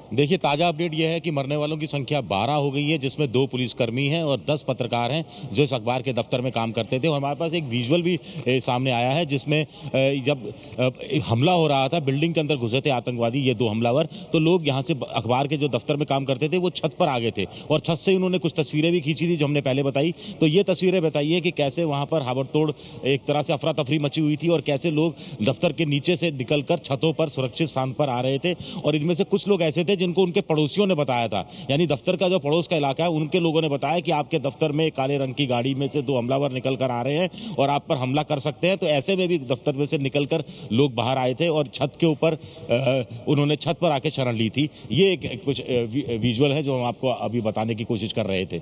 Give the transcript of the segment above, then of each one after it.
देखिए, ताज़ा अपडेट यह है कि मरने वालों की संख्या 12 हो गई है, जिसमें 2 पुलिसकर्मी हैं और 10 पत्रकार हैं जो इस अखबार के दफ्तर में काम करते थे। और हमारे पास एक विजुअल भी सामने आया है, जिसमें जब हमला हो रहा था, बिल्डिंग के अंदर घुसे थे आतंकवादी, ये 2 हमलावर। तो लोग यहाँ से अखबार के जो दफ्तर में काम करते थे वो छत पर आ गए थे और छत से उन्होंने कुछ तस्वीरें भी खींची थी जो हमने पहले बताई। तो ये तस्वीरें बताइए कि कैसे वहाँ पर हाबड़तोड़ एक तरह से अफरा तफरी मची हुई थी और कैसे लोग दफ्तर के नीचे से निकलकर छतों पर सुरक्षित स्थान पर आ रहे थे। और इनमें से कुछ लोग ऐसे थे जिनको उनके पड़ोसियों ने बताया था, यानी दफ्तर का जो पड़ोस का इलाका है उनके लोगों ने बताया कि आपके दफ्तर में काले रंग की गाड़ी में से 2 हमलावर निकल कर आ रहे हैं और आप पर हमला कर सकते हैं। तो ऐसे में भी दफ्तर में से निकलकर लोग बाहर आए थे और छत के ऊपर उन्होंने छत पर आके शरण ली थी। ये कुछ विजुअल है जो हम आपको अभी बताने की कोशिश कर रहे थे।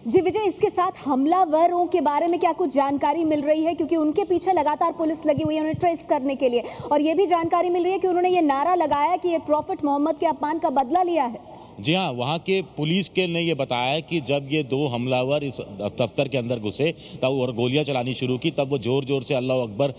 जी विजय, इसके साथ हमलावरों के बारे में क्या कुछ जानकारी मिल रही है, क्योंकि उनके पीछे लगातार पुलिस लगी हुई है उन्हें ट्रेस करने के लिए, और ये भी जानकारी मिल रही है कि उन्होंने ये नारा लगाया कि ये प्रॉफिट मोहम्मद के अपमान का बदला लिया है। जी हाँ, वहाँ के पुलिस के ने ये बताया कि जब ये 2 हमलावर इस दफ्तर के अंदर घुसे तब और गोलियां चलानी शुरू की, तब वो जोर जोर से अल्लाह अकबर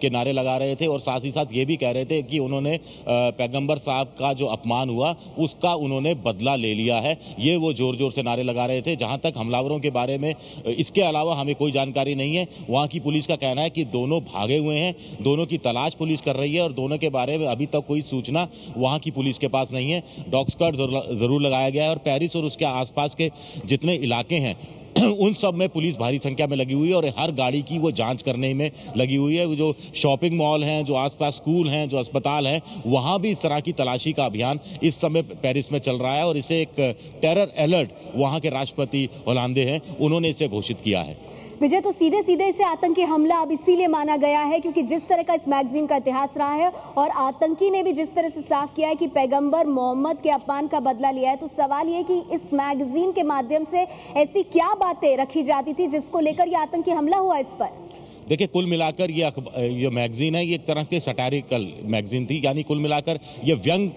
के नारे लगा रहे थे और साथ ही साथ ये भी कह रहे थे कि उन्होंने पैगंबर साहब का जो अपमान हुआ उसका उन्होंने बदला ले लिया है। ये वो जोर जोर से नारे लगा रहे थे। जहाँ तक हमलावरों के बारे में इसके अलावा हमें कोई जानकारी नहीं है। वहाँ की पुलिस का कहना है कि दोनों भागे हुए हैं, दोनों की तलाश पुलिस कर रही है और दोनों के बारे में अभी तक कोई सूचना वहाँ की पुलिस के पास नहीं है। डॉग स्क्वाड जरूर लगाया गया है और पेरिस और उसके आसपास के जितने इलाके हैं उन सब में पुलिस भारी संख्या में लगी हुई है और हर गाड़ी की वो जांच करने में लगी हुई है। जो शॉपिंग मॉल हैं, जो आसपास स्कूल हैं, जो अस्पताल हैं, वहां भी इस तरह की तलाशी का अभियान इस समय पेरिस में चल रहा है और इसे एक टेरर अलर्ट वहां के राष्ट्रपति होलांदे हैं, उन्होंने इसे घोषित किया है। विजय, तो सीधे सीधे इसे आतंकी हमला अब इसीलिए माना गया है क्योंकि जिस तरह का इस मैगजीन का इतिहास रहा है और आतंकी ने भी जिस तरह से साफ किया है कि पैगंबर मोहम्मद के अपमान का बदला लिया है, तो सवाल ये कि इस मैगजीन के माध्यम से ऐसी क्या बातें रखी जाती थी जिसको लेकर ये आतंकी हमला हुआ इस पर? देखिए, कुल मिलाकर ये मैगजीन है, ये एक तरह के सटारिकल मैगजीन थी, यानी कुल मिलाकर ये व्यंग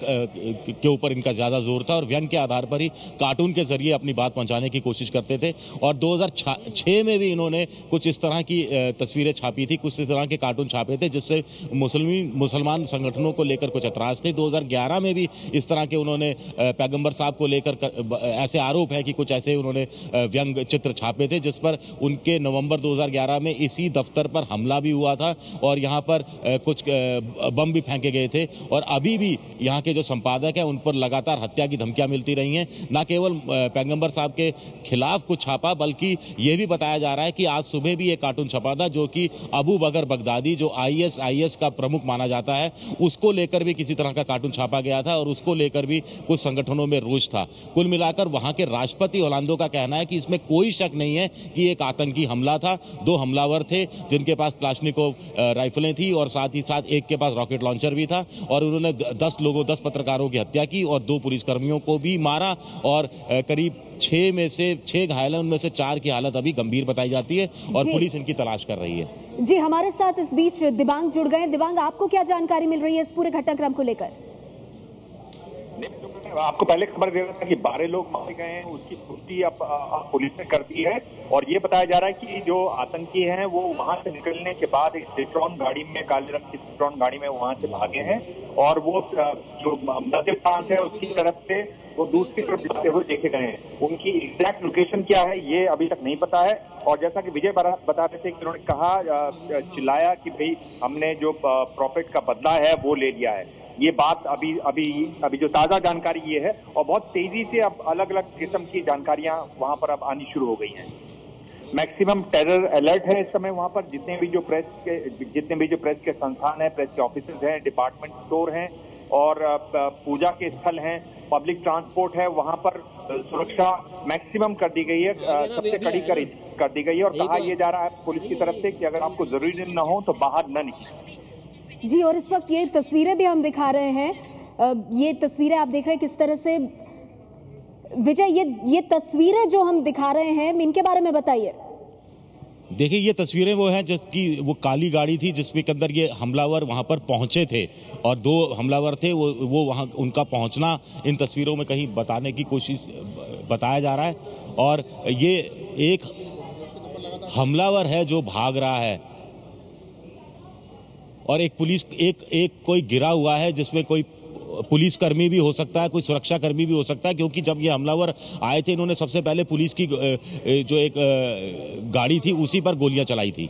के ऊपर इनका ज़्यादा जोर था और व्यंग के आधार पर ही कार्टून के जरिए अपनी बात पहुंचाने की कोशिश करते थे। और 2006 में भी इन्होंने कुछ इस तरह की तस्वीरें छापी थी, कुछ इस तरह के कार्टून छापे थे जिससे मुसलमान संगठनों को लेकर कुछ ऐतराज थे। 2011 में भी इस तरह के उन्होंने पैगंबर साहब को लेकर ऐसे आरोप है कि कुछ ऐसे उन्होंने व्यंग चित्र छापे थे, जिस पर उनके नवंबर 2011 में इसी दफ्तर पर हमला भी हुआ था और यहां पर कुछ बम भी फेंके गए थे। और अभी भी यहां के जो संपादक हैं उन पर लगातार हत्या की धमकियां मिलती रही हैं। न केवल पैगंबर साहब के खिलाफ कुछ छापा, बल्कि यह भी बताया जा रहा है कि आज सुबह भी एक कार्टून छपा था जो कि अबू बकर बगदादी, जो आईएसआईएस का प्रमुख माना जाता है, उसको लेकर भी किसी तरह का कार्टून छापा गया था और उसको लेकर भी कुछ संगठनों में रोष था। कुल मिलाकर वहां के राष्ट्रपति होलांदो का कहना है कि इसमें कोई शक नहीं है कि एक आतंकी हमला था। 2 हमलावर थे जिनके पास क्लाशनिकोव राइफलें थी और साथ ही साथ एक के पास रॉकेट लॉन्चर भी था और उन्होंने 10 पत्रकारों की हत्या की और 2 पुलिसकर्मियों को भी मारा और करीब 6 घायल हैं, उनमें से 4 की हालत अभी गंभीर बताई जाती है और पुलिस इनकी तलाश कर रही है। जी, हमारे साथ इस बीच दिबांग जुड़ गए। दिबांग, आपको क्या जानकारी मिल रही है इस पूरे घटनाक्रम को लेकर? आपको पहले खबर दे रहा था कि 12 लोग मारे गए हैं, उसकी पुष्टि अब पुलिस ने कर दी है और ये बताया जा रहा है कि जो आतंकी हैं वो वहां से निकलने के बाद एक सिट्रॉन गाड़ी में, काले रंग की सिट्रॉन गाड़ी में वहां से भागे हैं और वो जो मध्य प्रांत है उसकी तरफ से वो दूसरी तरफ जाते हुए देखे गए हैं। उनकी एग्जैक्ट लोकेशन क्या है ये अभी तक नहीं पता है। और जैसा कि विजय बता रहे थे कि उन्होंने कहा, चिल्लाया कि भाई हमने जो प्रॉफिट का बदला है वो ले लिया है। ये बात अभी जो ताजा जानकारी ये है और बहुत तेजी से अब अलग अलग किस्म की जानकारियां वहां पर अब आनी शुरू हो गई हैं। मैक्सिमम टेरर अलर्ट है इस समय वहां पर। जितने भी जो प्रेस के संस्थान हैं, प्रेस के ऑफिसेज हैं, डिपार्टमेंट स्टोर हैं और पूजा के स्थल हैं, पब्लिक ट्रांसपोर्ट है, वहां पर सुरक्षा मैक्सिमम कर दी गई है, सबसे कड़ी कर दी गई है और कहा यह जा रहा है पुलिस की तरफ से कि अगर आपको जरूरी न हो तो बाहर न निकलें। जी, और इस वक्त ये तस्वीरें भी हम दिखा रहे हैं, ये तस्वीरें आप देख रहे हैं किस तरह से। विजय, ये तस्वीरें जो हम दिखा रहे हैं इनके बारे में बताइए। देखिए, ये तस्वीरें वो हैं जिसकी वो काली गाड़ी थी जिसमें के अंदर ये हमलावर वहां पर पहुंचे थे और 2 हमलावर थे, वो वहां उनका पहुंचना इन तस्वीरों में कहीं बताने की कोशिश बताया जा रहा है। और ये एक हमलावर है जो भाग रहा है और एक पुलिस एक कोई गिरा हुआ है जिसमें कोई पुलिसकर्मी भी हो सकता है, कोई सुरक्षा कर्मी भी हो सकता है, क्योंकि जब ये हमलावर आए थे इन्होंने सबसे पहले पुलिस की जो एक गाड़ी थी उसी पर गोलियां चलाई थी।